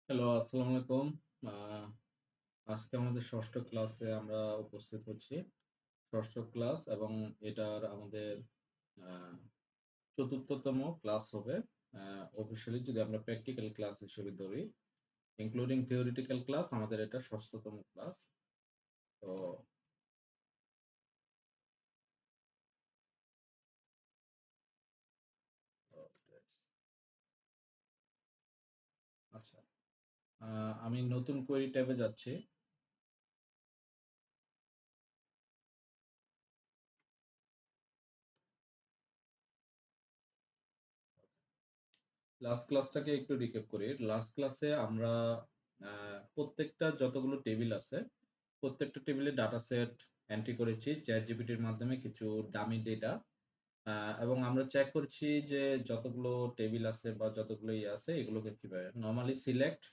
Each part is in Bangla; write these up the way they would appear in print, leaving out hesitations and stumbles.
হ্যালো, আসসালামু আলাইকুম। আ আজকে আমাদের ৬ষ্ঠ ক্লাসে আমরা উপস্থিত হচ্ছি। ৬ষ্ঠ ক্লাস এবং এটার আমাদের আ ৪র্থতম ক্লাস হবে। আ অফিসিয়ালি যদি আমরা প্র্যাকটিক্যাল ক্লাস হিসেবে ধরি, ইনক্লুডিং থিওরিটিক্যাল ক্লাস আমাদের এটা ৬ষ্ঠতম ক্লাস। তো আচ্ছা। আ আমি নতুন কোয়েরি ট্যাবে যাচ্ছি। লাস্ট ক্লাসটাকে একটু রিক্যাপ করি। লাস্ট ক্লাসে আমরা আ প্রত্যেকটা যতগুলো টেবিল আছে প্রত্যেকটা টেবিলে ডাটা সেট এন্ট্রি করেছি ChatGPT এর মাধ্যমে কিছু ডামি ডেটা আ এবং আমরা চেক করছি যে যতগুলো টেবিল আছে বা যতগুলো ইয়ে আছে এগুলোকে কিভাবে নরমালি সিলেক্ট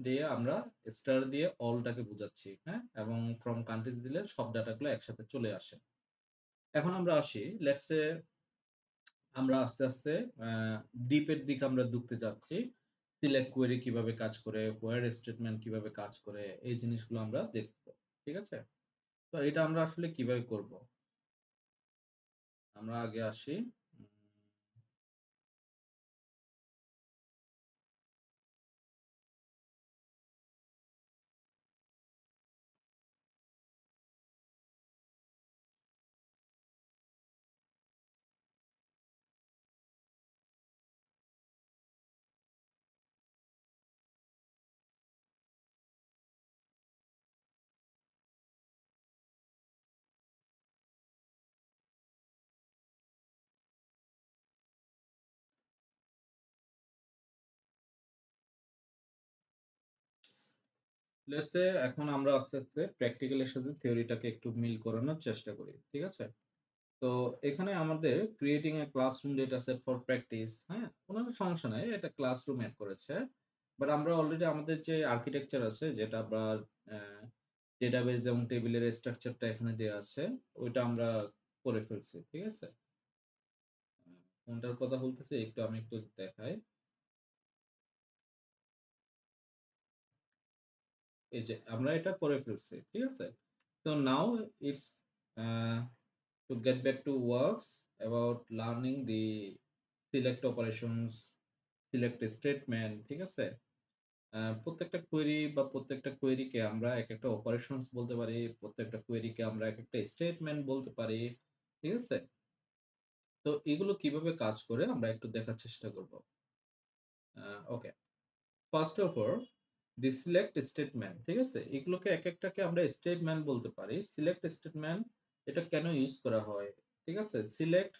দিয়ে আমরা স্টার দিয়ে অলটাকে বুঝাচ্ছি, হ্যাঁ? এবং ফ্রম কান্ট্রিজ দিলে সব ডাটাগুলো একসাথে চলে আসে। এখন আমরা আসি লেটস সে আমরা আস্তে আ ডিপ এর দিকে আমরা ঢুকতে যাচ্ছি। সিলেক্ট কোয়েরি কিভাবে কাজ করে, হোয়ার স্টেটমেন্ট কিভাবে কাজ করে এই জিনিসগুলো আমরা দেখব। ঠিক আছে? তো এটা আমরা আসলে কিভাবে করব? আমরা আগে আসি। উম লেটস সে এখন আমরা আস্তে প্র্যাকটিক্যাল এর সাথে থিওরিটাকে একটু মিল করানোর চেষ্টা করি। ঠিক আছে? তো এখানে আমাদের creating a classroom data set for practice, হ্যাঁ? কোনো সমস্যা নাই। এটা ক্লাসরুম এড করেছে। বাট আমরা অলরেডি আমাদের যে আর্কিটেকচার আছে যেটা আমরা অ্যা ডেটাবেস এবং টেবিলের স্ট্রাকচারটা এখানে দেয়া আছে, ওইটা আমরা করে ফেলছি। ঠিক আছে? কোনটার কথা বলতেছি আমি একটু দেখাই। এই যে আমরা এটা করে ফেলছি। ঠিক আছে? So now it's uh, to get back to works about learning the select operations, select statement, ঠিক আছে? প্রত্যেকটা কোয়েরি বা প্রত্যেকটা কোয়েরিকে আমরা একেকটা অপারেশনস বলতে পারি, প্রত্যেকটা কোয়েরিকে আমরা একেকটা স্টেটমেন্ট বলতে পারি। ঠিক আছে? তো এগুলো কিভাবে কাজ করে আমরা একটু দেখার চেষ্টা করব। Okay. First of all the select statement, ঠিক আছে? এগুলোকে একেকটাকে আমরা স্টেটমেন্ট বলতে পারি। সিলেক্ট স্টেটমেন্ট এটা কেন ইউজ করা হয়? ঠিক আছে? Select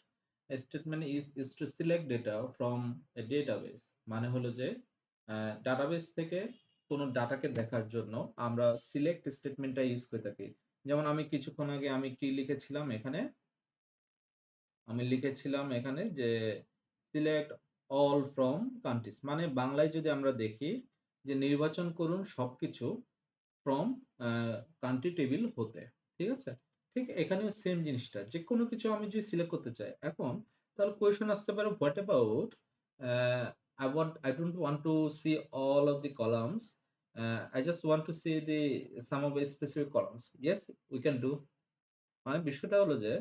statement is to select data from a database. মানে হলো যে ডাটাবেস থেকে কোনো ডাটাকে দেখার জন্য আমরা সিলেক্ট স্টেটমেন্টটা ইউজ করে থাকি। যেমন আমি কিছুক্ষণ আগে আমি কি লিখেছিলাম এখানে? আমি লিখেছিলাম এখানে যে সিলেক্ট অল ফ্রম কান্ট্রিজ মানে বাংলায় যদি আমরা দেখি যে নির্বাচন করুন সবকিছু ফ্রম কান্ট্রি টেবিল হতে। ঠিক আছে? ঠিক এখানেও সেম জিনিসটা। যেকোনো কিছু আমি যদি সিলেক্ট করতে চাই। এখন তাহলে কোয়েশ্চেন আসতে পারে what about a I don't want to see all of the columns. I just want to see the some of the specific columns. Yes, we can do. মানে বিষয়টা হলো যে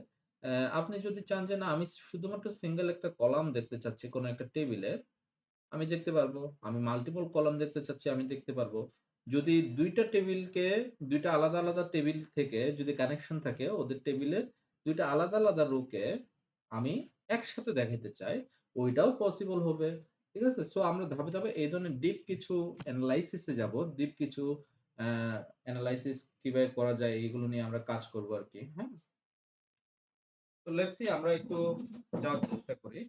আপনি যদি চান যে না আমি শুধুমাত্র সিঙ্গেল একটা কলাম দেখতে চাচ্ছি কোনো একটা টেবিলের, আমি দেখতে পারবো। আমি মাল্টিপল কলাম দেখতে চাচ্ছি আমি দেখতে পারবো। যদি ২ টা টেবিলকে ২ টা আলাদা টেবিল থেকে যদি কানেকশন থাকে ওদের টেবিলের ২ টা আলাদা রোকে আমি একসাথে দেখাইতে চাই, ওইটাও পসিবল হবে। ঠিক আছে? সো আমরা ধাপে এই ধরনের ডিপ কিছু এনালাইসিস এ যাবো। ডিপ কিছু অ্যা এনালাইসিস কিভাবে করা যায় এগুলো নিয়ে আমরা কাজ করব আরকি। হ্যাঁ? তো লেটস সি আমরা একটু যাওয়ার চেষ্টা করি।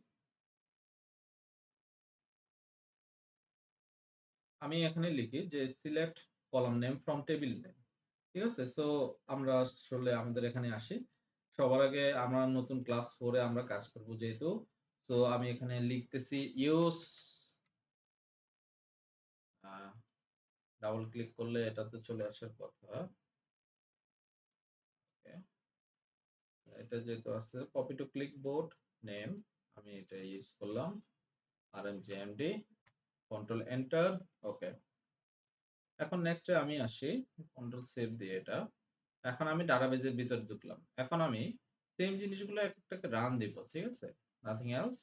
আমি এখানে লিখি যে select column name from table name. ঠিক আছে? সো আমরা আসলে আমাদের এখানে আসি। সবার আগে আমরা নতুন ক্লাস 4 এ আমরা কাজ করব যেহেতু। সো আমি এখানে লিখতেছি ইউস আ ডাবল ক্লিক করলে এটাতে চলে আসার কথা। ওকে। এটা যেহেতু আছে কপি টু ক্লিপবোর্ড নেম আমি এটা ইউজ করলাম। RMJMD কন্ট্রোল এন্টার ওকে। এখন নেক্সট আমি আসি, কন্ট্রোল সেভ দিয়ে এটা। এখন আমি ডাটাবেজের ভিতরে ঢুকলাম। এখন আমি সেম জিনিসগুলো একটাকে রান দিব। ঠিক আছে? Nothing else.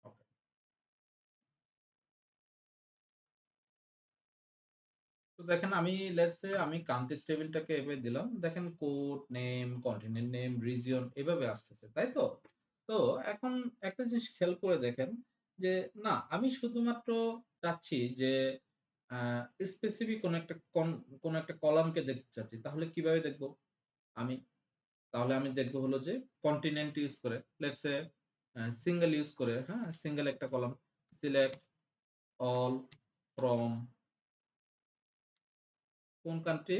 ওকে। তো দেখেন আমি লেটস সে আমি কান্ট্রিজ টেবিলটাকে এভাবে দিলাম। দেখেন code name, continent name, region এভাবে আসতেছে। তাই তো? তো এখন একটা জিনিস খেয়াল করে দেখেন যে না আমি শুধুমাত্র চাচ্ছি যে আ স্পেসিফিক কোন একটা কলামকে দেখতে চাচ্ছি। তাহলে কিভাবে দেখব? আমি আমি দেখব হলো যে কন্টিনেন্ট ইউজ করে লেটস সে সিঙ্গেল ইউজ করে, হ্যাঁ? সিঙ্গেল একটা কলাম সিলেক্ট অল ফ্রম কোন country?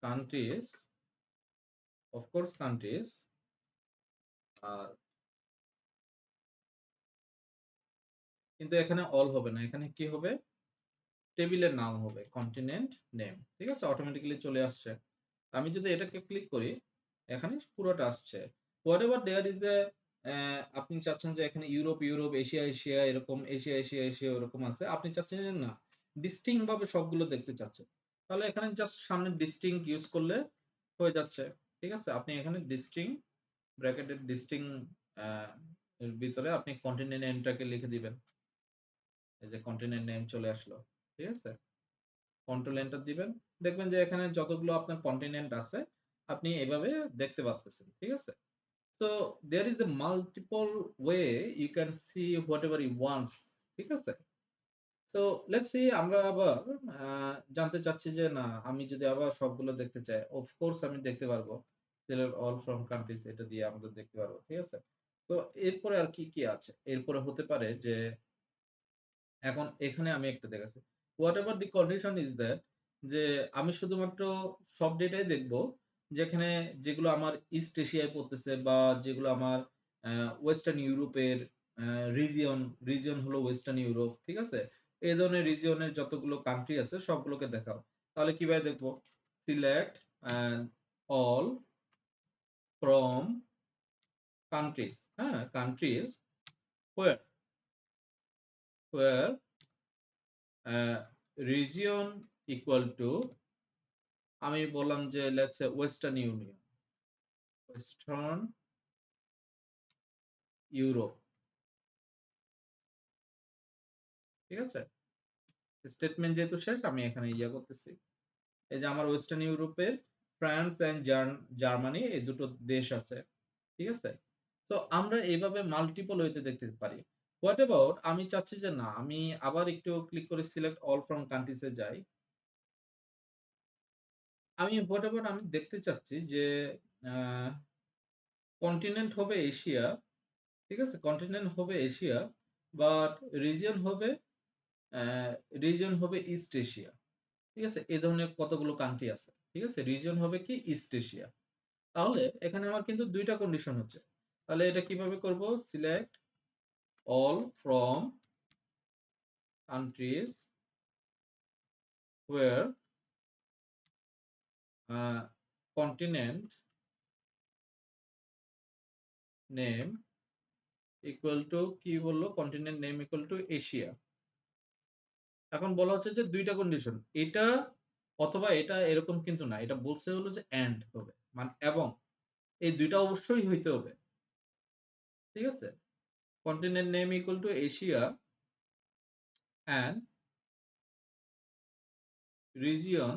Countries, of course countries. আর কিন্তু এখানে অল হবে না। এখানে কি হবে? টেবিলের নাম হবে কন্টিনেন্ট নেম। ঠিক আছে? অটোমেটিক্যালি চলে আসছে। আমি যদি এটাকে ক্লিক করি, এখানে পুরোটা আসছে। হোয়াটএভার দেয়ার ইস এ আপনি চাচ্ছেন যে এখানে ইউরোপ, এশিয়া এরকম এশিয়া এরকম আছে। আপনি চাচ্ছেন যে না, ডিস্টিংক্ট ভাবে সবগুলো দেখতে চাচ্ছেন। তাহলে এখানে জাস্ট সামনে ডিস্টিংক্ট ইউজ করলে হয়ে যাচ্ছে। ঠিক আছে? আপনি এখানে ডিস্টিংক্ট ব্র্যাকেটের ডিস্টিংক্ট আ এর ভিতরে আপনি কন্টিনেন্ট নেমটাকে লিখে দিবেন। এই যে কন্টিনেন্ট নেম চলে আসলো। ঠিক আছে? কন্ট্রোল এন্টার দিবেন। দেখবেন যে এখানে যতগুলো আপনার কন্টিনেন্ট আছে, আপনি এভাবে দেখতে পারতেছেন। ঠিক আছে? So there is a multiple way you can see whatever you want. ঠিক আছে? So let's say আমরা আবার জানতে চাচ্ছি যে না আমি যদি আবার সবগুলো দেখতে চাই, of course আমি দেখতে পারবো। Select all from countries এটা দিয়ে আমরা দেখতে পারবো। ঠিক আছে? তো এরপরে আর কি আছে? এরপরে হতে পারে যে এখন এখানে আমি একটা দেখাচ্ছি। Whatever the condition is that যে আমি শুধুমাত্র সব ডেটাই দেখবো যেখানে যেগুলো আমার ইস্ট এশিয়ায় পড়তেছে বা যেগুলো আমার ওয়েস্টার্ন ইউরোপের আ রিজিয়ন, রিজিয়ন হলো ওয়েস্টার্ন ইউরোপ। ঠিক আছে? এই ধরনের রিজিয়নের যতগুলো কান্ট্রি আছে সবগুলোকে দেখাও। তাহলে কিভাবে দেখবো? Select and all from countries, হ্যাঁ? Countries where where region equal to আমি বললাম যে let's say western union, western Europe. ঠিক আছে? স্টেটমেন্ট যেহেতু শেষ আমি এখানে করতেছি। এই যে আমার ওয়েস্টার্ন ইউরোপের ফ্রান্স অ্যান্ড জার্মানি এই দুটো দেশ আছে। ঠিক আছে? তো আমরা এইভাবে মাল্টিপল ওয়েতে দেখতে পারি। হোয়াট অ্যাবাউট আমি চাচ্ছি যে না আমি আবার একটু ক্লিক করে সিলেক্ট অল ফ্রম কান্ট্রিজ এ যাই। আমি হোয়াট অ্যাবাউট আমি দেখতে চাচ্ছি যে আ কন্টিনেন্ট হবে এশিয়া। ঠিক আছে? কন্টিনেন্ট হবে এশিয়া, বাট রিজিয়ন হবে অ্যা রিজিয়ন হবে ইস্ট এশিয়া। ঠিক আছে? এ ধরনের কতগুলো কান্ট্রি আছে। ঠিক আছে? রিজিয়ন হবে কি ইস্ট এশিয়া। তাহলে এখানে আমার কিন্তু ২ টা কন্ডিশন হচ্ছে। তাহলে এটা কিভাবে করব? Select all from countries where a continent name equal to কি বলল? Continent name equal to Asia. এখন বলা হচ্ছে যে ২ টা কন্ডিশন। এটা অথবা এটা এরকম কিন্তু না। এটা বলছে হলো যে এন্ড হবে। মানে এবং এই ২ টা অবশ্যই হইতে হবে। ঠিক আছে? Continent name equal to Asia and region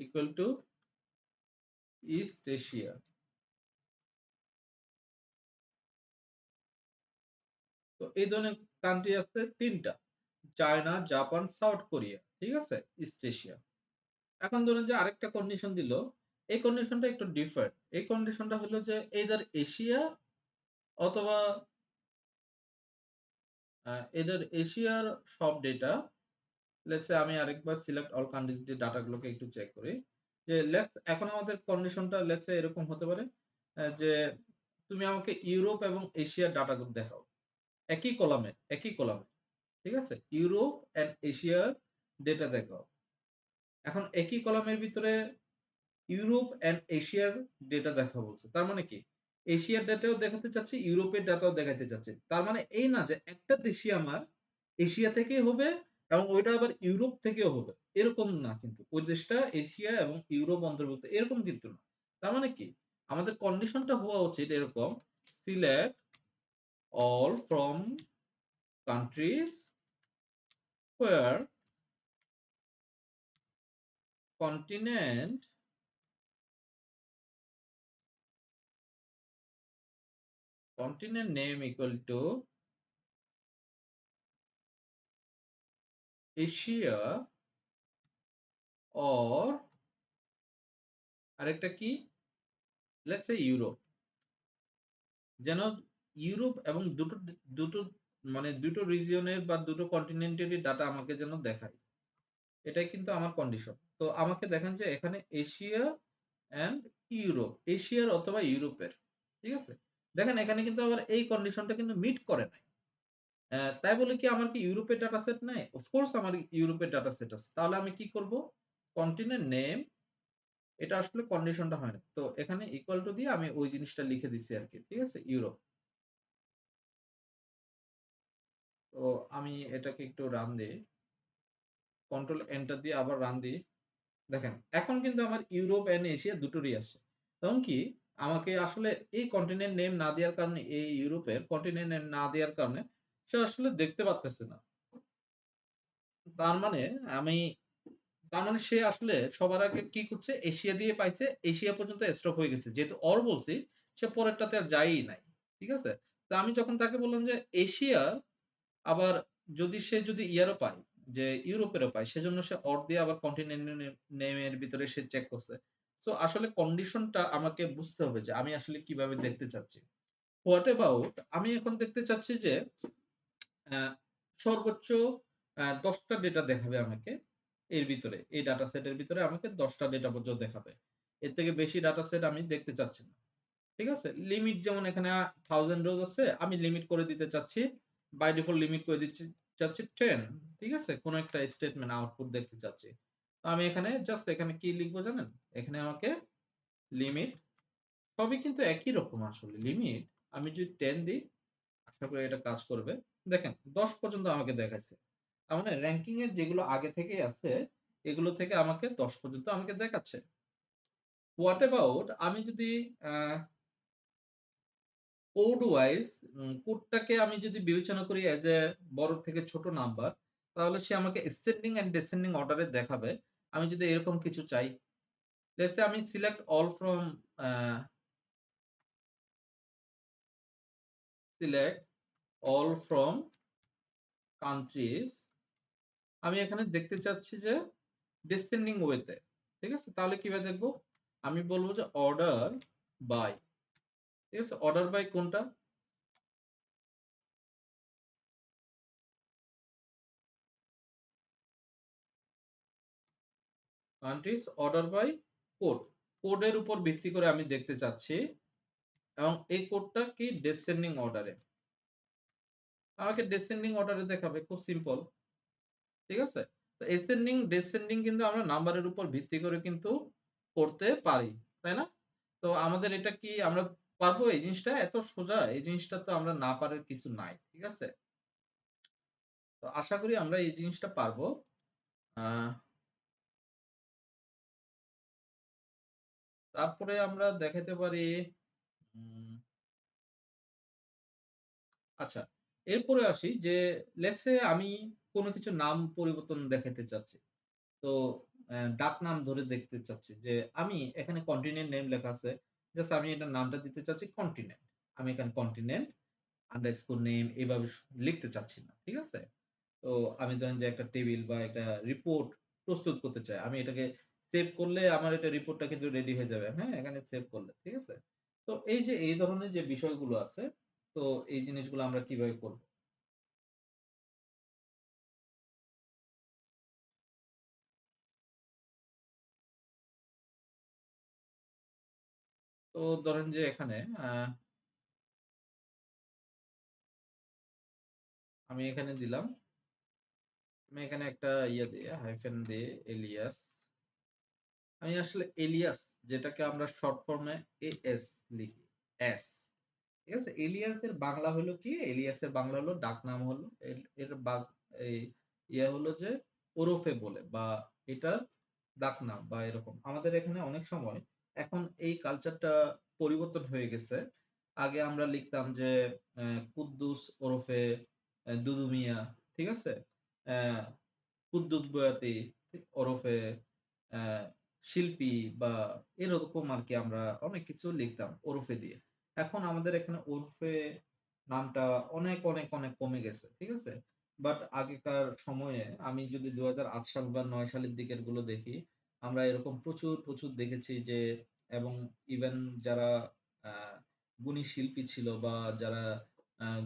equal to east Asia. তো এই ধরনের কান্ট্রি আছে ৩ টা। China, Japan, south Korea. ঠিক আছে? East Asia. এখন ধরুন যে আরেকটা কন্ডিশন দিল। এই কন্ডিশনটা একটু ডিফারেন্ট। এই কন্ডিশনটা হলো যে either এশিয়া অথবা either এশিয়ার সব ডেটা লেটস সে আমি আরেকবার সিলেক্ট অল কান্ট্রিজ দিয়ে ডাটাগুলোকে একটু চেক করি। যে এখন আমাদের কন্ডিশনটা লেটস সে এরকম হতে পারে যে তুমি আমাকে ইউরোপ এবং এশিয়ার ডাটাগুলো দেখাও। একই কলামে। ঠিক আছে? ইউরোপ অ্যান্ড এশিয়ার ডেটা দেখাও। এখন একই কলামের ভিতরে ইউরোপ অ্যান্ড এশিয়ার ডেটা দেখা বলছে। তার মানে কি? এশিয়ার ডাটাও দেখাতে চাচ্ছি, ইউরোপের ডাটাও দেখাতে চাচ্ছি। তার মানে এই না যে একটা দেশই আমার এশিয়া থেকেই হবে এবং ওইটা আবার ইউরোপ থেকেও হবে। এরকম না কিন্তু। ওই দেশটা এশিয়া এবং ইউরোপ অন্তর্ভুক্ত এরকম কিন্তু না। তার মানে কি? আমাদের কন্ডিশনটা হওয়া উচিত এরকম, select all from countries where continent name equal to Asia or আরেকটা কি, লেটস সে ইউরোপ। যেন ইউরোপ এবং দুটো মানে দুটো রিজিয়নের বা দুটো কন্টিনেন্টেরই ডাটা আমাকে যেন দেখায়। এটাই কিন্তু আমার কন্ডিশন। তো আমাকে দেখান যে এখানে এশিয়া অ্যান্ড ইউরোপ, এশিয়ার অথবা ইউরোপের। ঠিক আছে? দেখেন এখানে কিন্তু আবার এই কন্ডিশনটা কিন্তু মিট করে নাই। তাই বলে কি আমার কি ইউরোপের ডাটা সেট নাই? অফকোর্স আমার ইউরোপের ডাটা সেট আছে। তাহলে আমি কি করব? কন্টিনেন্ট নেম, এটা আসলে কন্ডিশনটা হয় না। তো এখানে ইকুয়াল টু দিয়ে আমি ওই জিনিসটা লিখে দিচ্ছি আরকি। ঠিক আছে? ইউরোপ। তো আমি এটাকে একটু রান দেই। কন্ট্রোল এন্টার দিয়ে আবার রান দিই। দেখেন এখন কিন্তু আমার ইউরোপ অ্যান্ড এশিয়া দুটোরই আসছে। তখন কি আমাকে আসলে এই কন্টিনেন্ট নেম না দেওয়ার কারণে, এই ইউরোপের কন্টিনেন্ট নেম না দেওয়ার কারণে সে আসলে দেখতে পারতেছে না। তার মানে আমি তার মানে সে আসলে সবার আগে কি করছে? এশিয়া দিয়ে পাইছে, এশিয়া পর্যন্ত স্টপ হয়ে গেছে। যেহেতু অর বলছি, সে পরেরটাতে আর যায়ই নাই। ঠিক আছে? তো আমি যখন তাকে বললাম যে এশিয়া, আবার যদি ইয়ারও পায়, যে ইউরোপেরও পায়, সেজন্য সে অর দিয়ে আবার কন্টিনেন্ট নেমের ভিতরে সে চেক করছে। সো আসলে কন্ডিশনটা আমাকে বুঝতে হবে যে আমি আসলে কিভাবে দেখতে চাচ্ছি। হোয়াট অ্যাবাউট আমি এখন দেখতে চাচ্ছি যে আ সর্বোচ্চ ১০ টা ডেটা দেখাবে আমাকে এর ভিতরে। এই ডাটা সেটের ভিতরে আমাকে ১০ টা ডেটা পর্যন্ত দেখাবে। এর থেকে বেশি ডাটা সেট আমি দেখতে চাচ্ছি না। ঠিক আছে? লিমিট যেমন এখানে 1000 রোজ আছে, আমি লিমিট করে দিতে চাচ্ছি। বাই ডিফল্ট লিমিট করে দিচ্ছি চাচ্ছি 10। ঠিক আছে? কোন একটা স্টেটমেন্ট আউটপুট দেখতে চাচ্ছি। তো আমি এখানে জাস্ট এখানে কি লিখবো জানেন? এখানে আমাকে লিমিট, সবই কিন্তু একই রকম আসলে। লিমিট আমি যদি 10 দিই, আশা করি এটা কাজ করবে। দেখেন ১০ পর্যন্ত আমাকে দেখাইছে। তার মানে র‍্যাংকিং এর যেগুলো আগে থেকেই আছে, এগুলো থেকে আমাকে ১০ পর্যন্ত আমাকে দেখাচ্ছে। হোয়াট অ্যাবাউট আমি যদি আ কোড ওয়াইজ কোডটাকে আমি যদি বিবেচনা করি এজ এ বড় থেকে ছোট নাম্বার, তাহলে সে আমাকে ascending and descending অর্ডার এ দেখাবে। আমি যদি এরকম কিছু চাই, লেটস সে আমি select all from a select all from countries. আমি এখানে দেখতে চাচ্ছি যে descending ওয়েতে। ঠিক আছে? তাহলে কিভাবে দেখব? আমি বলব যে অর্ডার বাই। ঠিক আছে? অর্ডার বাই কোনটা? Countries order by code. কোডের উপর ভিত্তি করে আমি দেখতে চাচ্ছি এবং এই কোডটা কি ডেসেন্ডিং অর্ডারে। আমাকে ডেসেন্ডিং অর্ডারে দেখাবে, খুব সিম্পল। ঠিক আছে? তো ascending descending কিন্তু আমরা নাম্বারের উপর ভিত্তি করে কিন্তু করতে পারি। তাই না? তো আমাদের এটা কি আমরা পারবো এই জিনিসটা? এত সোজা? এই জিনিসটা তো আমরা না পারার কিছু নাই। ঠিক আছে? তো আশা করি আমরা এই জিনিসটা পারবো। আ তারপরে আমরা দেখাতে পারি উম আচ্ছা, এরপরে আসি যে লেটস সে আমি কোন কিছুর নাম পরিবর্তন দেখাইতে চাচ্ছি। তো ডাক নাম ধরে দেখতে চাচ্ছি যে আমি এখানে কন্টিনেন্ট নেম লেখা আছে। জাস্ট আমি এটার নামটা দিতে চাচ্ছি কন্টিনেন্ট। আমি এখানে কন্টিনেন্ট আন্ডারস্কোর নেম এভাবে লিখতে চাচ্ছি না। ঠিক আছে? তো আমি ধরেন যে একটা টেবিল বা একটা রিপোর্ট প্রস্তুত করতে চাই। আমি এটাকে সেভ করলে আমার এটা রিপোর্টটা কিন্তু রেডি হয়ে যাবে। হ্যাঁ? এখানে সেভ করলে। ঠিক আছে? তো এই যে এই ধরনের যে বিষয়গুলো আছে, তো এই জিনিসগুলো আমরা কিভাবে করব? তো ধরেন যে এখানে আ আমি এখানে দিলাম, আমি এখানে একটা ইয়ে দিয়ে হাইফেন দিয়ে এলিয়াস। আমি আসলে এলিয়াস যেটাকে আমরা শর্ট ফর্মে এএস লিখি। এস। ঠিক আছে? এলিয়াসের বাংলা হলো কি? এলিয়াসের বাংলা হলো ডাকনাম হলো এর এর এই হলো যে ওরফে বলে বা এটার ডাকনাম বা এরকম। আমাদের এখানে অনেক সময় এখন এই কালচারটা পরিবর্তন হয়ে গেছে। আগে আমরা লিখতাম যে কুদ্দুস ওরফে দুদু মিয়া। ঠিক আছে? অ্যা কুদ্দুস বয়াতি ওরফে আহ, শিল্পী বা এরকম আর কি আমরা অনেক কিছু লিখতাম ওরফে দিয়ে। এখন আমাদের এখানে ওরফে নামটা অনেক অনেক অনেক কমে গেছে। ঠিক আছে? বাট আগেকার সময়ে আমি যদি 2008 সাল বা 9 সালের দিকের গুলো দেখি, আমরা এরকম প্রচুর প্রচুর দেখেছি যে, এবং ইভেন যারা আহ, গুণী শিল্পী ছিল বা যারা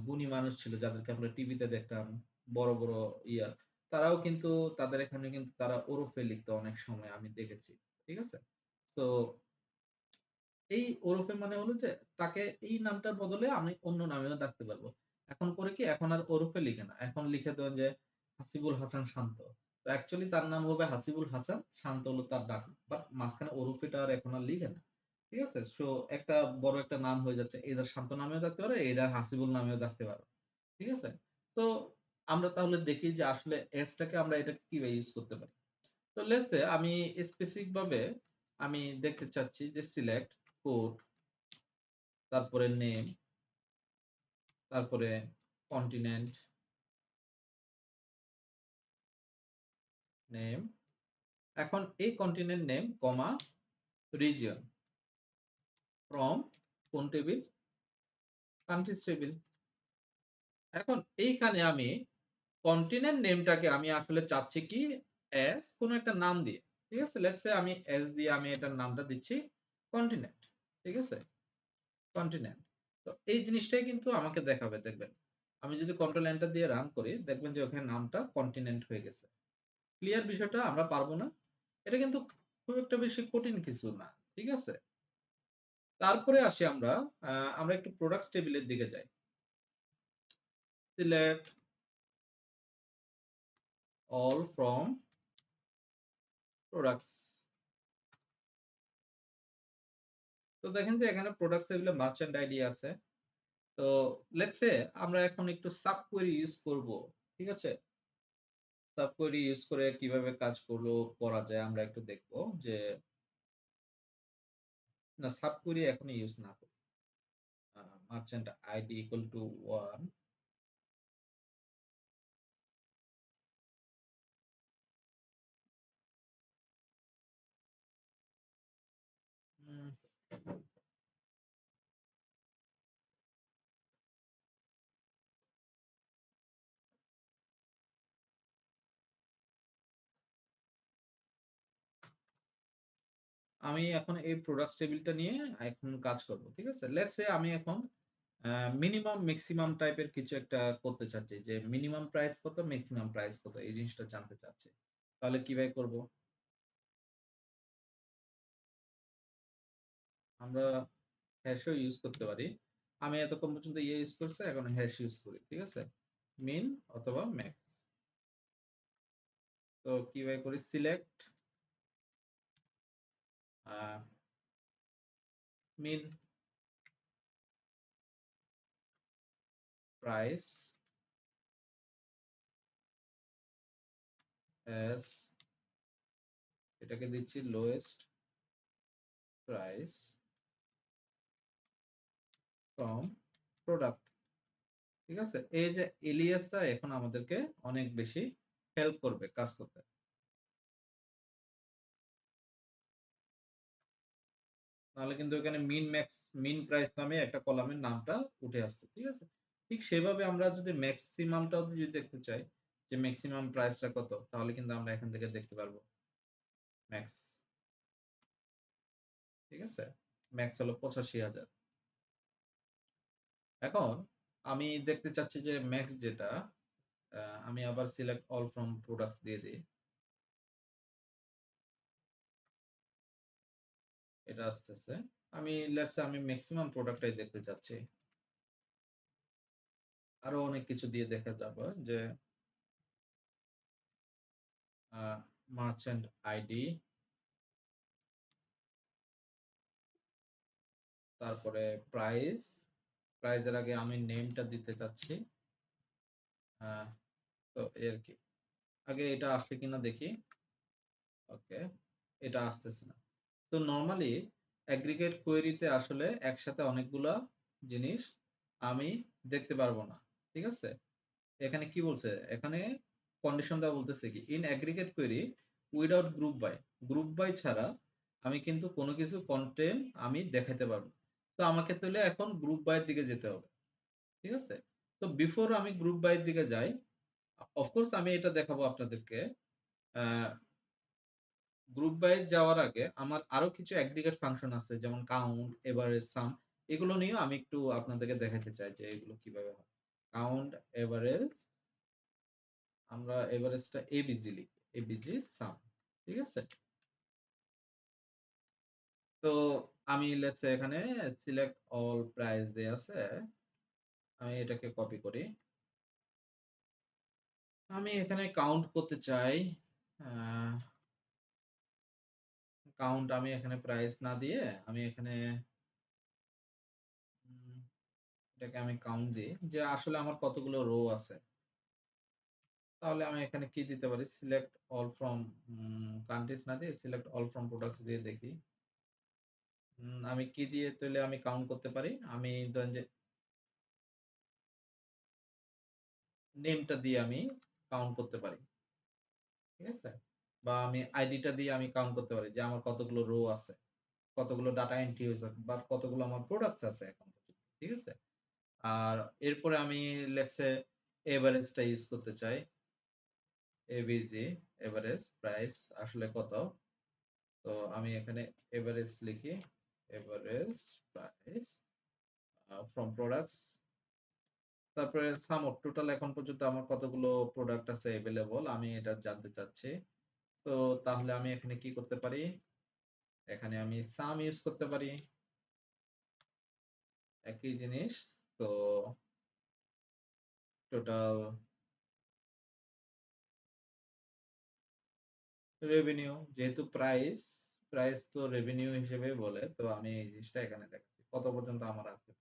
গুণী মানুষ ছিল যাদেরকে আমরা টিভিতে দেখতাম, বড় বড় ইয়া, তারাও কিন্তু তাদের এখানে কিন্তু তারা ওরফে লিখতো অনেক সময় আমি দেখেছি। ঠিক আছে? তো এই ওরফে মানে হলো যে তাকে এই নামটার বদলে আমি অন্য নামেও ডাকতে পারবো। এখন করে কি, এখন আর ওরফে লিখে না। এখন লিখে দেন যে হাসিবুল হাসান শান্ত। তো অ্যাকচুয়ালি তার নাম হবে হাসিবুল হাসান, শান্ত হলো তার ডাক। বাট মাঝখানে ওরফেটা আর এখন আর লিখে না। ঠিক আছে? সো একটা বড় একটা নাম হয়ে যাচ্ছে। এদের শান্ত নামেও ডাকতে পারে, এদের হাসিবুল নামেও ডাকতে পারে। ঠিক আছে? তো আমরা তাহলে দেখি যে আসলে এসটাকে আমরা এটাকে কিভাবে ইউজ করতে পারি। তো লেটস সে আমি স্পেসিফিক ভাবে আমি দেখতে চাচ্ছি যে সিলেক্ট কোড, তারপরে নেম, তারপরে কন্টিনেন্ট নেম। এখন এই continent name comma region from কোন টেবিল? Countries table. এখন এইখানে আমি কন্টিনেন্ট নেমটাকে আমি আসলে চাচ্ছি কি অ্যাজ কোন একটা নাম দিয়ে। ঠিক আছে? লেটস সে আমি এস দিয়ে আমি এটার নামটা দিচ্ছি কন্টিনেন্ট। ঠিক আছে? কন্টিনেন্ট। তো এই জিনিসটাই কিন্তু আমাকে দেখাবে, দেখবেন। আমি যদি কন্ট্রোল এন্টার দিয়ে রান করি, দেখবেন যে ওখানে নামটা কন্টিনেন্ট হয়ে গেছে। ক্লিয়ার বিষয়টা? আমরা পারবো না? এটা কিন্তু খুব একটা বেশি কঠিন কিছু না। ঠিক আছে? তারপরে আসি আমরা আমরা একটু প্রোডাক্টস টেবিলের দিকে যাই। Select all from products. তো দেখেন যে এখানে প্রোডাক্টস টেবিলে মার্চেন্ট আইডি আছে। তো লেটস সে আমরা এখন একটু সাব কোয়েরি ইউজ করব। ঠিক আছে? সাব কোয়েরি ইউজ করে কিভাবে কাজগুলো করা যায় আমরা একটু দেখব যে, না, সাব কোয়েরি এখন ইউজ না করি। Merchant ID equal to 1। আমি এখন এই প্রোডাক্টস টেবিলটা নিয়ে এখন কাজ করব। ঠিক আছে? লেটস সে আমি এখন মিনিমাম ম্যাক্সিমাম টাইপের কিছু একটা করতে চাচ্ছি যে মিনিমাম প্রাইস কত, ম্যাক্সিমাম প্রাইস কত, এই জিনিসটা জানতে চাচ্ছি। তাহলে কিভাবে করব? আমরা হ্যাশও ইউজ করতে পারি। আমি এতক্ষণ পর্যন্ত ইয়ে ইউজ করছি, এখন হ্যাশ ইউজ করি। ঠিক আছে? মিন অথবা ম্যাক্স। তো কিভাবে করি? সিলেক্ট মিন প্রাইস এস, এটাকে দিচ্ছি লোয়েস্ট প্রাইস ফ্রম প্রোডাক্ট। ঠিক আছে? এই যে এলিয়াসটা এখন আমাদেরকে অনেক বেশি হেল্প করবে কাজ করতে। তাহলে কিন্তু এখানে মিন ম্যাক্স, মিন প্রাইস নামে একটা কলামের নামটা উঠে আসছে। ঠিক আছে? ঠিক সেভাবে আমরা যদি ম্যাক্সিমামটাও যদি দেখতে চাই যে ম্যাক্সিমাম প্রাইসটা কত, তাহলে কিন্তু আমরা এখান থেকে দেখতে পারবো ম্যাক্স। ঠিক আছে? ম্যাক্স হলো 85,000। এখন আমি দেখতে চাচ্ছি যে ম্যাক্স যেটা, আমি আবার সিলেক্ট অল ফ্রম প্রোডাক্ট দিয়ে দিই। এটা আসতেছে। আমি লেটস সে আমি ম্যাক্সিমাম প্রোডাক্টটাই দেখতে চাচ্ছি। আরো অনেক কিছু দিয়ে দেখা যাবে যে মার্চেন্ট আইডি তারপরে প্রাইস, প্রাইজের আগে আমি নেমটা দিতে চাচ্ছি। তো এই আর কি, আগে এটা আসে কিনা দেখি। ওকে, এটা আসতেছে না। তো নরমালি অ্যাগ্রিগেট কোয়েরিতে আসলে একসাথে অনেকগুলা জিনিস আমি দেখতে পারবো না। ঠিক আছে, এখানে কি বলছে, এখানে কন্ডিশন দেওয়া বলতেছে কি, in aggregate query without group by, group by ছাড়া আমি কিন্তু কোনো কিছু কন্টেন্ট আমি দেখাতে পারবো না। তো আমাকে তাহলে এখন গ্রুপ বাইয়ের দিকে যেতে হবে। ঠিক আছে, তো বিফোর আমি গ্রুপ বাইয়ের দিকে যাই, অফকোর্স আমি এটা দেখাবো আপনাদেরকে। গ্রুপ বাই যাওয়ার আগে আমার আরো কিছু অ্যাগ্রিগেট ফাংশন আছে, যেমন কাউন্ট, এভারেজ, সাম। এগুলো নিয়েও আমি একটু আপনাদেরকে দেখাতে চাই যে এগুলো কিভাবে হয়। কাউন্ট, এভারেজ, আমরা এভারেজটা এবিজি লিখি, এবিজি সাম। ঠিক আছে, তো আমি লেটস সে এখানে সিলেক্ট অল প্রাইস দেয়া আছে, আমি এটাকে কপি করি। আমি এখানে কাউন্ট করতে চাই। কাউন্ট আমি এখানে প্রাইস না দিয়ে আমি এখানে উম, এটাকে আমি কাউন্ট দিই যে আসলে আমার কতগুলো রো আছে। তাহলে আমি এখানে কি দিতে পারি, সিলেক্ট অল ফ্রম কান্ট্রিজ না দিয়ে সিলেক্ট অল ফ্রম প্রোডাক্টস দিয়ে দেখি। আমি কি দিয়ে তাহলে আমি কাউন্ট করতে পারি, আমি ধরেন যে নেমটা দিয়ে আমি কাউন্ট করতে পারি। ঠিক আছে, বা আমি আইডিটা দিয়ে আমি কাউন্ট করতে পারি যে আমার কতগুলো রো আছে, কতগুলো ডাটা এন্ট্রি হয়েছে, বা কতগুলো আমার প্রোডাক্টস আছে এখন পর্যন্ত। ঠিক আছে, আর এরপরে আমি লেটসে এভারেজটা ইউজ করতে চাই, এভিজি, এভারেজ প্রাইস আসলে কত। তো আমি এখানে এভারেজ লিখি, এভারেজ প্রাইস ফ্রম প্রোডাক্টস। তারপরে সাম অফ টোটাল এখন পর্যন্ত আমার কতগুলো প্রোডাক্ট আছে अवेलेबल আমি এটা জানতে চাচ্ছি। তো তাহলে আমি এখানে কি করতে পারি, এখানে আমি সাম ইউজ করতে পারি, একই জিনিস। তো টোটাল রেভিনিউ, যেহেতু প্রাইস, প্রাইস তো রেভিনিউ হিসেবে বলে, তো আমি এই জিনিসটা এখানে দেখাচ্ছি কত পর্যন্ত আমার আছে।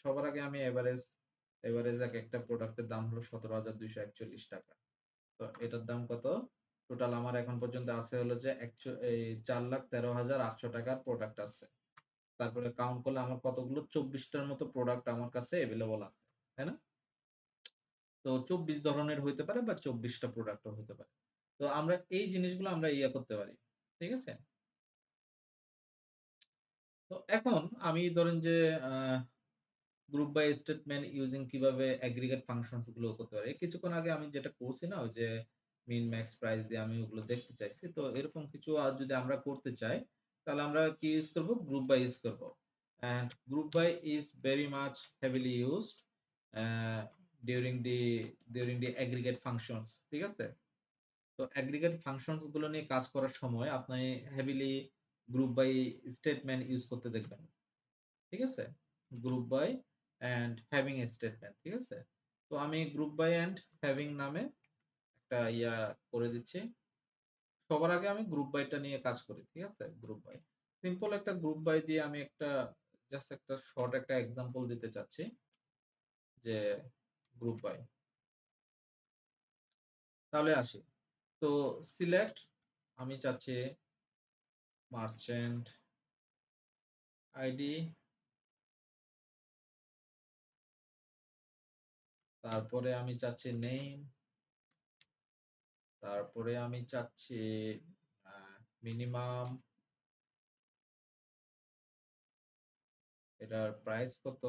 সবার আগে আমি এভারেজ, এভারেজ এক একটা প্রোডাক্টের দাম হলো 17,241 টাকা। তো এটার দাম কত, টোটাল আমার এখন পর্যন্ত আছে হলো যে এই 4,13,800 টাকার প্রোডাক্ট আছে। তারপরে কাউন্ট করলে আমার কতগুলো, 24টার মতো প্রোডাক্ট আমার কাছে অ্যাভেলেবল আছে, তাই না? তো 24 ধরনের হইতে পারে বা 24টা প্রোডাক্টও হতে পারে। তো আমরা এই জিনিসগুলো আমরা ইয়ে করতে পারি। ঠিক আছে, তো এখন আমি ধরেন যে গ্রুপ বাই স্টেটমেন্ট ইউজিং কিভাবে এগ্রিগেট ফাংশনস গুলো করতে পারি, কিছুক্ষণ আগে আমি যেটা করছি না, ওই যে মিন ম্যাক্স প্রাইস দিয়ে আমি ওগুলো দেখতে চাইছি। তো এরকম কিছু আর যদি আমরা করতে চাই, তাহলে আমরা কি ইউজ করব, গ্রুপ বাই ইউজ করব। And group by is very much heavily used during the during the aggregate functions. ঠিক আছে, তো এগ্রিগেট ফাংশনস গুলো নিয়ে কাজ করার সময় আপনি heavily group by statement use করতে দেখবেন। ঠিক আছে, group by and having statement. ঠিক আছে, তো আমি গ্রুপ বাই অ্যান্ড হ্যাভিং নামে একটা ইয়া করে দিচ্ছি। সবার আগে আমি গ্রুপ বাইটা নিয়ে কাজ করি। ঠিক আছে, গ্রুপ বাই, সিম্পল একটা গ্রুপ বাই দিয়ে আমি একটা জাস্ট একটা শর্ট একটা এক্সাম্পল দিতে চাচ্ছি যে গ্রুপ বাই। তাহলে আসি, তো সিলেক্ট, আমি চাচ্ছি মার্চেন্ট আইডি, তারপরে আমি চাচ্ছি নেম, তারপরে আমি চাচ্ছি মিনিমাম, এটার প্রাইস কত,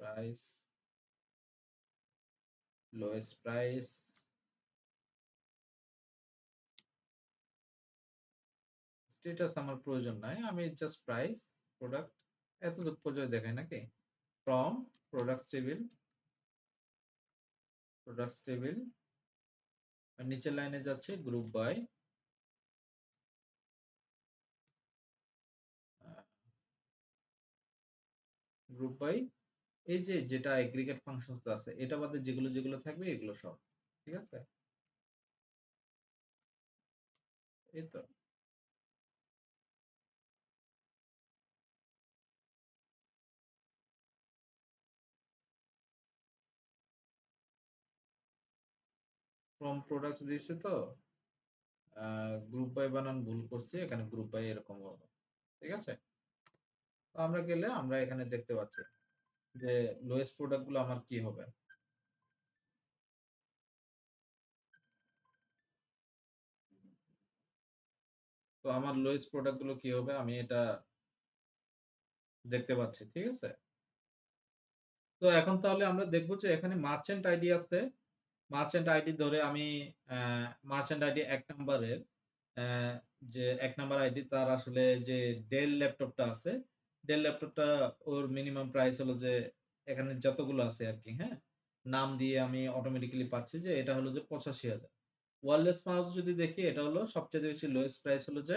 প্রাইস, লোয়েস্ট প্রাইস, স্ট্যাটাস আমার প্রয়োজন নাই, আমি জাস্ট প্রাইস, প্রোডাক্ট, এতটুকু পর্যন্ত দেখাই নাকি। From products table, products table, আর নিচের লাইনে যাচ্ছে গ্রুপ বাই, গ্রুপ বাই, এই যে যেটা এগ্রিগেট ফাংশনস আছে এটা বাদে যেগুলো যেগুলো থাকবে এগুলো সব। ঠিক আছে, এই তো ফ্রম প্রোডাক্টস দিয়েছে তো গ্রুপ বাই বানান ভুল করছি, এখানে গ্রুপ বাই এরকম হবে। ঠিক আছে, তো আমরা গেলে আমরা এখানে দেখতে পাচ্ছি যে লোয়েস্ট প্রোডাক্ট গুলো আমার কি হবে। তো আমার লোয়েস্ট প্রোডাক্ট গুলো কি হবে আমি এটা দেখতে পাচ্ছি। ঠিক আছে, তো এখন তাহলে আমরা দেখবো যে এখানে মার্চেন্ট আইডি আছে। মার্চেন্ট আইডি ধরে আমি মার্চেন্ট আইডি ১ নাম্বারের আহ, যে ১ নাম্বার আইডি তার আসলে যে ডেল ল্যাপটপটা আছে, ডেল ল্যাপটপটা ওর মিনিমাম প্রাইস হলো যে এখানে যতগুলো আছে আর কি, হ্যাঁ, নাম দিয়ে আমি অটোমেটিক্যালি পাচ্ছি যে এটা হলো যে ৮৫,০০০। ওয়্যারলেস মাউস যদি দেখি এটা হলো সবচেয়ে বেশি লোয়েস্ট প্রাইস হলো যে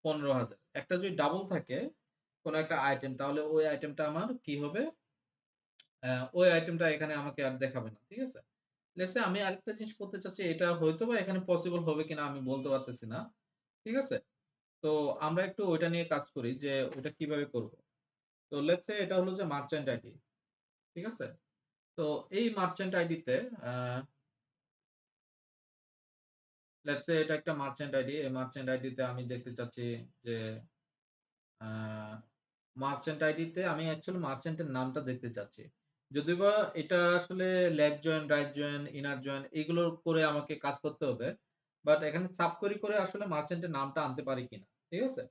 ১৫,০০০। একটা যদি ডাবল থাকে কোন একটা আইটেম, তাহলে ওই আইটেমটা আমার কি হবে, ওই আইটেমটা এখানে আমাকে আর দেখাবে না। ঠিক আছে, লেটস সে আমি আরেকটা জিনিস করতে চাচ্ছি, এটা হয়তো বা এখানে পসিবল হবে কিনা আমি বলতে পারতেছি না। ঠিক আছে, তো আমরা একটু ওইটা নিয়ে কাজ করি যে ওইটা কিভাবে করব। তো লেটস সে এটা হলো যে মার্চেন্ট আইডি। ঠিক আছে, তো এই মার্চেন্ট আইডিতে লেটস সে এটা একটা মার্চেন্ট আইডি। এই মার্চেন্ট আইডিতে আমি দেখতে চাচ্ছি যে মার্চেন্ট আইডিতে আমি অ্যাকচুয়ালি মার্চেন্টের নামটা দেখতে চাচ্ছি। যদিবা এটা আসলে left join, right join, inner join এগুলো করে আমাকে কাজ করতে হবে। বাট এখানে সাব কোয়েরি করে আসলে মার্চেন্টের নামটা আনতে পারি কিনা। ঠিক আছে?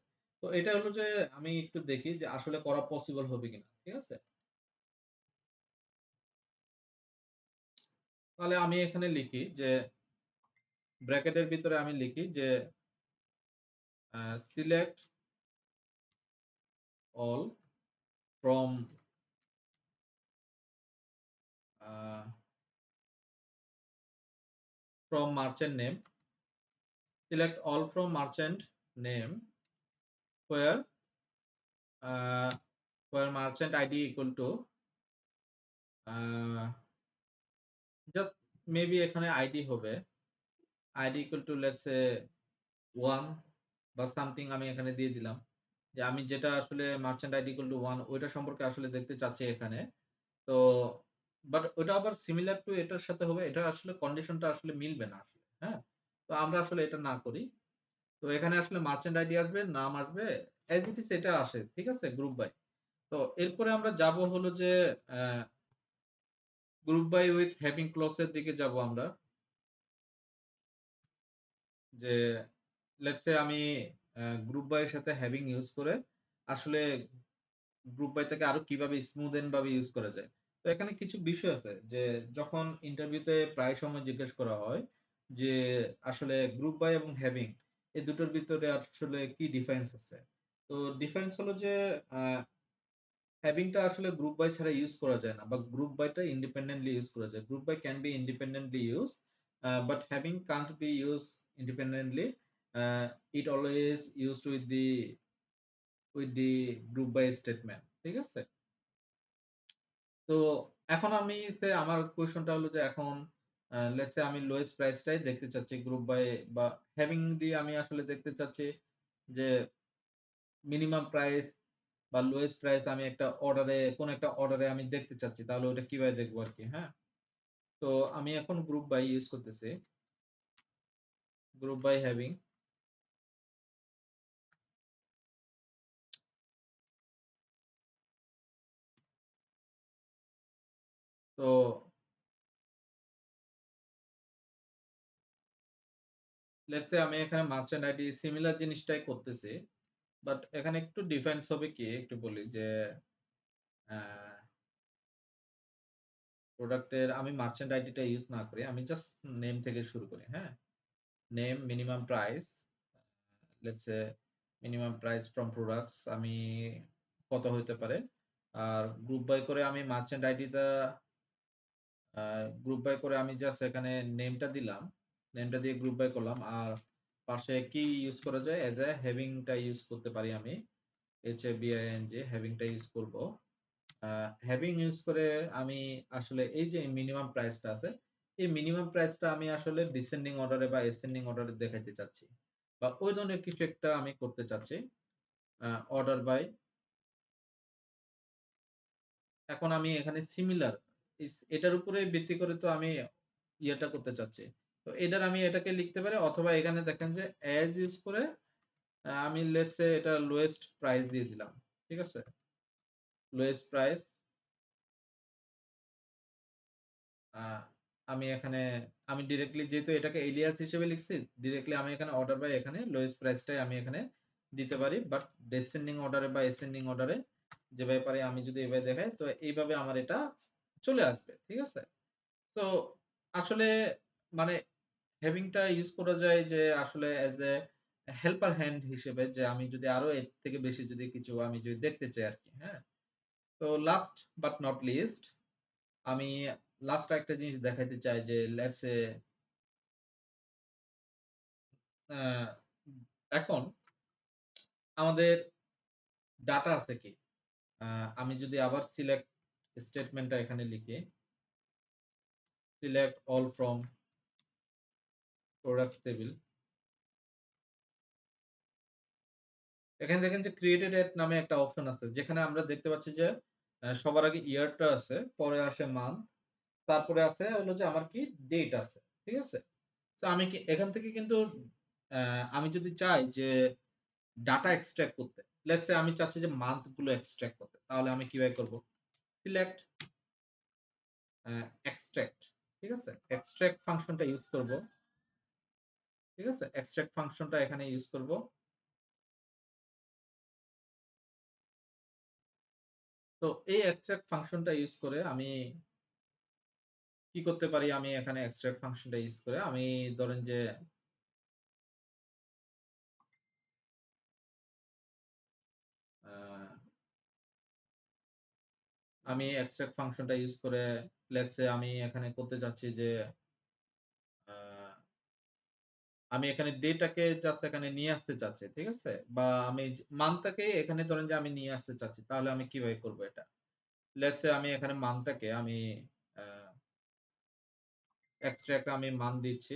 তো এটা হলো যে আমি একটু দেখি যে আসলে করা পসিবল হবে কিনা। ঠিক আছে? তাহলে আমি এখানে লিখি যে ব্র্যাকেটের ভিতরে আমি লিখি যে select all from from merchant name, select all from merchant name where uh, where merchant ID equal to uh, just maybe এখানে আইডি হবে ID equal to let's say 1 বা সামথিং আমি এখানে দিয়ে দিলাম যে আমি যেটা আসলে মার্চেন্ট আইডি ইকুয়াল টু 1 ওইটা সম্পর্কে আসলে দেখতে চাচ্ছি এখানে। তো বাট ওটা আবার সিমিলার টু এটার সাথে হবে, এটা আসলে কন্ডিশনটা আসলে মিলবে না আসলে, হ্যাঁ। তো আমরা আসলে এটা না করি। তো এখানে আসলে মার্চেন্ট আইডি আসবে, নাম আসবে, এজ ইট ইজ এটা আসে। ঠিক আছে, গ্রুপ বাই। তো এরপরে আমরা যাব হলো যে group by with having clause এর দিকে যাব আমরা। যে লেটস সে আমি গ্রুপ বাই এর সাথে হ্যাভিং ইউজ করে আসলে গ্রুপ বাই থেকে আরো কিভাবে স্মুথেন ভাবে ইউজ করা যায়। তো এখানে কিছু বিষয় আছে যে যখন ইন্টারভিউতে প্রায় সময় জিজ্ঞেস করা হয় যে আসলে গ্রুপ বাই এবং হ্যাভিং এই দুটোর ভিতরে আসলে কি ডিফারেন্স আছে। তো ডিফারেন্স হলো যে হ্যাভিংটা আসলে গ্রুপ বাই ছাড়া ইউজ করা যায় না, বা গ্রুপ বাইটা ইন্ডিপেন্ডেন্টলি ইউজ করা যায়। Group by can be independently use, but having can't be use independently. It always used with the group by statement. ঠিক আছে, তো এখন আমি সে আমার কোয়েশনটা হলো যে এখন লেটস সে আমি লোয়েস্ট প্রাইসটাই দেখতে চাচ্ছি গ্রুপ বাই বা হ্যাভিং দিয়ে আমি আসলে দেখতে চাচ্ছি যে মিনিমাম প্রাইস বা লোয়েস্ট প্রাইস আমি একটা অর্ডারে কোন একটা অর্ডারে আমি দেখতে চাচ্ছি, তাহলে ওটা কিভাবে দেখবো আর কি, হ্যাঁ। তো আমি এখন গ্রুপ বাই ইউজ করতেছি, গ্রুপ বাই হ্যাভিং। তো লেটস সে আমি এখানে মার্চেন্ট আইডি সিমিলার জিনিসটাই করতেছি, বাট এখানে একটু ডিফারেন্স হবে কি একটু বলি যে প্রোডাক্টের আমি মার্চেন্ট আইডিটা ইউজ না করি, আমি জাস্ট নেম থেকে শুরু করি, হ্যাঁ। Name, minimum price, let's say minimum price from products আমি কত হইতে পারে। আর গ্রুপ বাই করে আমি মার্চেন্ট আইডিটা গ্রুপ বাই করে আমি জাস্ট এখানে নেমটা দিলাম, নেমটা দিয়ে গ্রুপ বাই করলাম। আর পাশে কি ইউজ করা যায়, এজ এ হ্যাভিংটা ইউজ করতে পারি আমি, HAVING হ্যাভিংটা ইউজ করব। হ্যাভিং ইউজ করে আমি আসলে এই যে মিনিমাম প্রাইসটা আছে, এই মিনিমাম প্রাইসটা আমি আসলে ডিসেন্ডিং অর্ডারে বা এসেন্ডিং অর্ডারে দেখাইতে চাচ্ছি। বা ওই ধরনের কিছু একটা আমি করতে চাচ্ছি। অর্ডার বাই, এখন আমি এখানে সিমিলার এটার উপরে ভিত্তি করে তো আমি ইয়েটা করতে চাচ্ছি। তো আমি এটাকে লিখতে পারি, অথবা এখানে দেখেন যে এজ ইউজ করে আমি লেটস সে এটা লোয়েস্ট প্রাইস দিয়ে দিলাম। ঠিক আছে? লোয়েস্ট প্রাইস, আ আমি এখানে আমি ডিরেক্টলি যেহেতু এটাকে এলিয়াস হিসেবে লিখছি, ডিরেক্টলি আমি এখানে অর্ডার বাই এখানে লোয়েস্ট প্রাইসটাই আমি এখানে দিতে পারি। বাট ডেসেন্ডিং অর্ডারে বা অ্যাসেন্ডিং অর্ডারে যেভাবে পারি আমি যদি এভাবে দেখাই, তো এইভাবে আমার এটা চলে আসবে। ঠিক আছে? তো আসলে মানে হ্যাভিংটা ইউজ করা যায় যে আসলে এজ এ হেল্পার হ্যান্ড হিসেবে, যে আমি যদি আরো এর থেকে বেশি যদি কিছু আমি যদি দেখতে চাই আরকি। হ্যাঁ? তো লাস্ট বাট নট লিস্ট, আমি লাস্ট একটা জিনিস দেখাইতে চাই যে লেটস সে আ এখন আমাদের ডাটা আছে কি? আ আমি যদি আবার সিলেক্ট স্টেটমেন্টটা এখানে লিখি, select all from products table. এখানে দেখেন যে ক্রিয়েটেড এট নামে একটা অপশন আছে। যেখানে আমরা দেখতে পাচ্ছি যে সবার আগে ইয়ারটা আছে, পরে আসে মান্থ, তারপরে আছে হলো যে আমার কি ডেট আছে। ঠিক আছে? তো আমি কি এখান থেকে কিন্তু আ আমি যদি চাই যে ডাটা এক্সট্রাক্ট করতে, লেটস সে আমি চাচ্ছি যে মান্থ গুলো এক্সট্রাক্ট করতে। তাহলে আমি কিভাবে করব? Select extract. ঠিক আছে? এক্সট্রাক্ট ফাংশনটা ইউজ করব। ঠিক আছে? এক্সট্রাক্ট ফাংশনটা এখানে ইউজ করব। তো এই এক্সট্রাক্ট ফাংশনটা ইউজ করে আমি কি করতে পারি? আমি এখানে এক্সট্রাক্ট ফাংশনটা ইউজ করে আমি ধরেন যে আ আমি এক্সট্রাক্ট ফাংশনটা ইউজ করে লেটস সে আমি এখানে করতে চাচ্ছি যে আ আমি এখানে ডেটাকে জাস্ট এখানে নিয়ে আসতে চাচ্ছি। ঠিক আছে? বা আমি মান্থটাকে এখানে ধরেন যে আমি নিয়ে আসতে চাচ্ছি। তাহলে আমি কিভাবে করব এটা? লেটস সে আমি এখানে মান্থটাকে আমি আ এক্সট্রাক্ট আমি মান দিচ্ছি।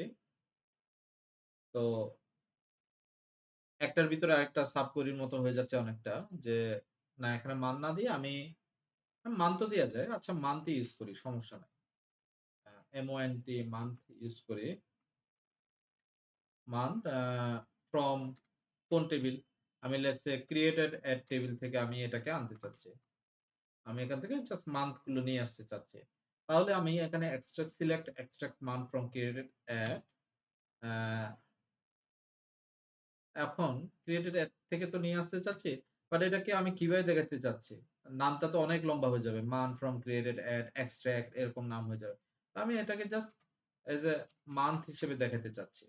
তো একটার ভিতরে আরেকটা সাব কোয়েরির মতো হয়ে যাচ্ছে অনেকটা। যে না, এখানে মান না দিয়ে আমি মান তো দেয়া যায়। আচ্ছা, মান্থই ইউজ করি, সমস্যা নাই। MONT মান্থ ইউজ করি। মান্থ ফ্রম কোন টেবিল? আমি let's say created at table থেকে আমি এটাকে আনতে চাচ্ছি। আমি এখান থেকে জাস্ট মান্থ গুলো নিয়ে আসতে চাচ্ছি। তাহলে আমি এখানে extract select extract month from created at uh এখন ক্রিয়েটেড এর থেকে তো নিয়ে আসতে চাচ্ছি। বাট এটাকে আমি কিভাবে দেখাতে চাচ্ছি? নামটা তো অনেক লম্বা হয়ে যাবে। মান ফ্রম ক্রিয়েটেড এট এক্সট্রাক্ট এরকম নাম হয়ে যাবে। তো আমি এটাকে জাস্ট এজ এ মান্থ হিসেবে দেখাতে চাচ্ছি।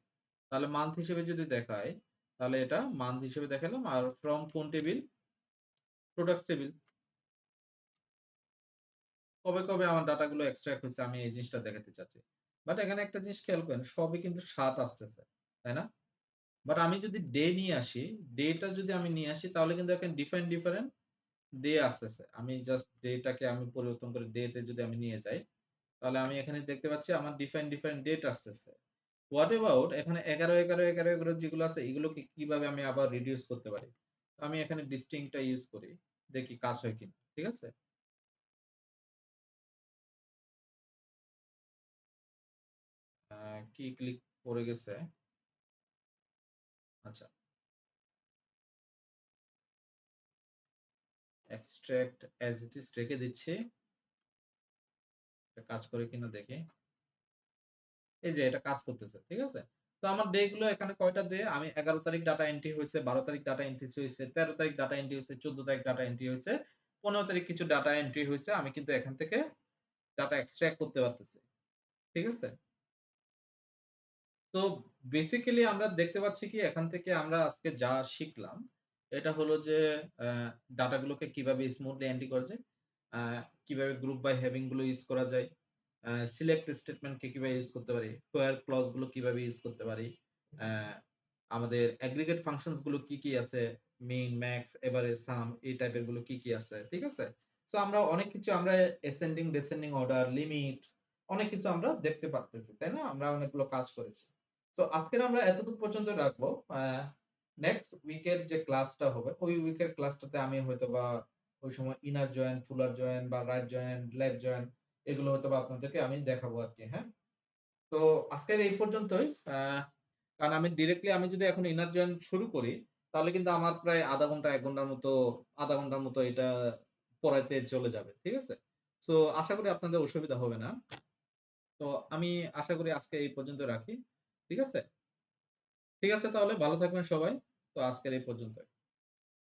তাহলে মান্থ হিসেবে যদি দেখাই, তাহলে এটা মান্থ হিসেবে দেখালাম। আর ফ্রম কোন টেবিল? Products table. কবে, কবে আমার ডাটা গুলো এক্সট্রাক্ট হইছে আমি এই জিনিসটা দেখাতে চাচ্ছি। বাট এখানে একটা জিনিস খেয়াল করেন, সবই কিন্তু ৭ আসতেছে। তাই না? বাট আমি যদি ডে নিয়ে আসি, ডে টা যদি আমি নিয়ে আসি তাহলে কিন্তু এখানে ডিফারেন্ট ডে আসতেছে। আমি জাস্ট ডে টাকে আমি পরিবর্তন করে ডে তে যদি আমি নিয়ে যাই, তাহলে আমি এখানে দেখতে পাচ্ছি আমার ডিফারেন্ট ডেট আসতেছে। হোয়াট অ্যাবাউট এখানে ১১, ১১, ১১, ১১ যেগুলো আছে এগুলোকে কিভাবে আমি আবার রিডিউস করতে পারি? তো আমি এখানে ডিস্টিংক্ট টা ইউজ করি। দেখি কাজ হয় কিনা। ঠিক আছে? আ কি ক্লিক পড়ে গেছে। আচ্ছা, এক্সট্রাক্ট এস ইট ইস রেখে দিচ্ছি। এটা কাজ করে কিনা দেখি। এই যে এটা কাজ করতেছে। ঠিক আছে? তো আমার ডে গুলো এখানে কয়টা ডে? আমি ১১ তারিখ ডাটা এন্ট্রি হইছে, ১২ তারিখ ডাটা এন্ট্রি হইছে, ১৩ তারিখ ডাটা এন্ট্রি হইছে, ১৪ তারিখ ডাটা এন্ট্রি হইছে, ১৫ তারিখ কিছু ডাটা এন্ট্রি হইছে। আমি কিন্তু এখান থেকে ডাটা এক্সট্রাক্ট করতে পারতেছি। ঠিক আছে? তো বেসিক্যালি আমরা দেখতে পাচ্ছি কি এখান থেকে আমরা আজকে যা শিখলাম, এটা হলো যে ডাটা গুলোকে কিভাবে স্মুথলি এন্ট্রি করা যায়, আ কিভাবে গ্রুপ বাই হ্যাভিং গুলো ইউজ করা যায়, সিলেক্ট স্টেটমেন্ট কে কিভাবে ইউজ করতে পারি, হোয়ার ক্লজ গুলো কিভাবে ইউজ করতে পারি, আ আমাদের এগ্রিগেট ফাংশনস গুলো কি আছে, মিন, ম্যাক্স, এভারেজ, সাম এই টাইপের গুলো কি আছে। ঠিক আছে? সো আমরা অনেক কিছু আমরা অ্যাসেন্ডিং, ডিসেন্ডিং অর্ডার, লিমিট অনেক কিছু আমরা দেখতে পারতেছি। তাই না? আমরা অনেকগুলো কাজ করেছি। তো আজকের আমরা এতটুকু পর্যন্ত রাখবো। নেক্সট উইকের যে ক্লাসটা হবে, ওই উইকের ক্লাসটাতে আমি হয়তোবা ওই সময় ইনার জয়েন, ফুলার জয়েন বা রাইট জয়েন, লেফট জয়েন এগুলো হয়তোবা আপনাদেরকে আমি দেখাবো আরকি, হ্যাঁ? তো আজকের এই পর্যন্তই। কারণ আমি ডিরেক্টলি আমি যদি এখন ইনার জয়েন শুরু করি, তাহলে কিন্তু আমার প্রায় ০.৫ ঘন্টা ১ ঘন্টার মতো ০.৫ ঘন্টার মতো এটা পড়াইতে চলে যাবে। ঠিক আছে? সো আশা করি আপনাদের অসুবিধা হবে না। তো আমি আশা করি আজকে এই পর্যন্ত রাখি। ঠিক আছে? ঠিক আছে তাহলে ভালো থাকবেন সবাই। তো আজকের এই পর্যন্তই।